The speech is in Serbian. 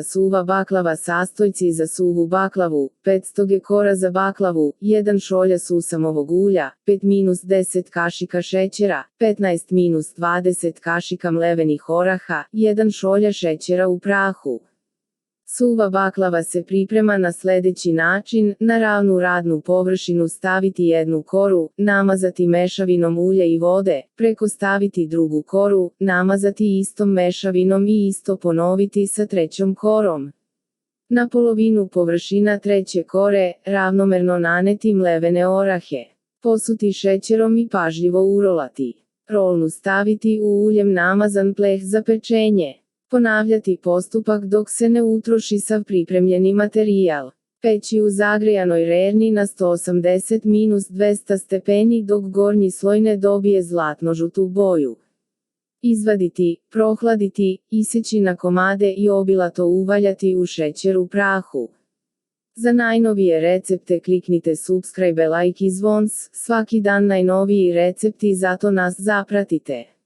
Suva baklava sastojci za suvu baklavu, 500 g kora za baklavu, 1 šolja susamovog ulja, 5-10 kašika šećera, 15-20 kašika mlevenih oraha, 1 šolja šećera u prahu. Suva baklava se priprema na sledeći način: na ravnu radnu površinu staviti 1 koru, namazati mešavinom ulja i vode, preko staviti drugu koru, namazati istom mešavinom i isto ponoviti sa 3. korom. Na polovinu površina 3. kore, ravnomerno naneti mlevene orahe. Posuti šećerom i pažljivo urolati. Rolnu staviti u uljem namazan pleh za pečenje. Ponavljati postupak dok se ne utroši sav pripremljeni materijal. Peći u zagrejanoj rerni na 180-200 stepeni dok gornji sloj ne dobije zlatno-žutu boju. Izvaditi, prohladiti, iseći na komade i obilato uvaljati u šećer u prahu. Za najnovije recepte kliknite subscribe, like i zvons, svaki dan najnoviji recepti, zato nas zapratite.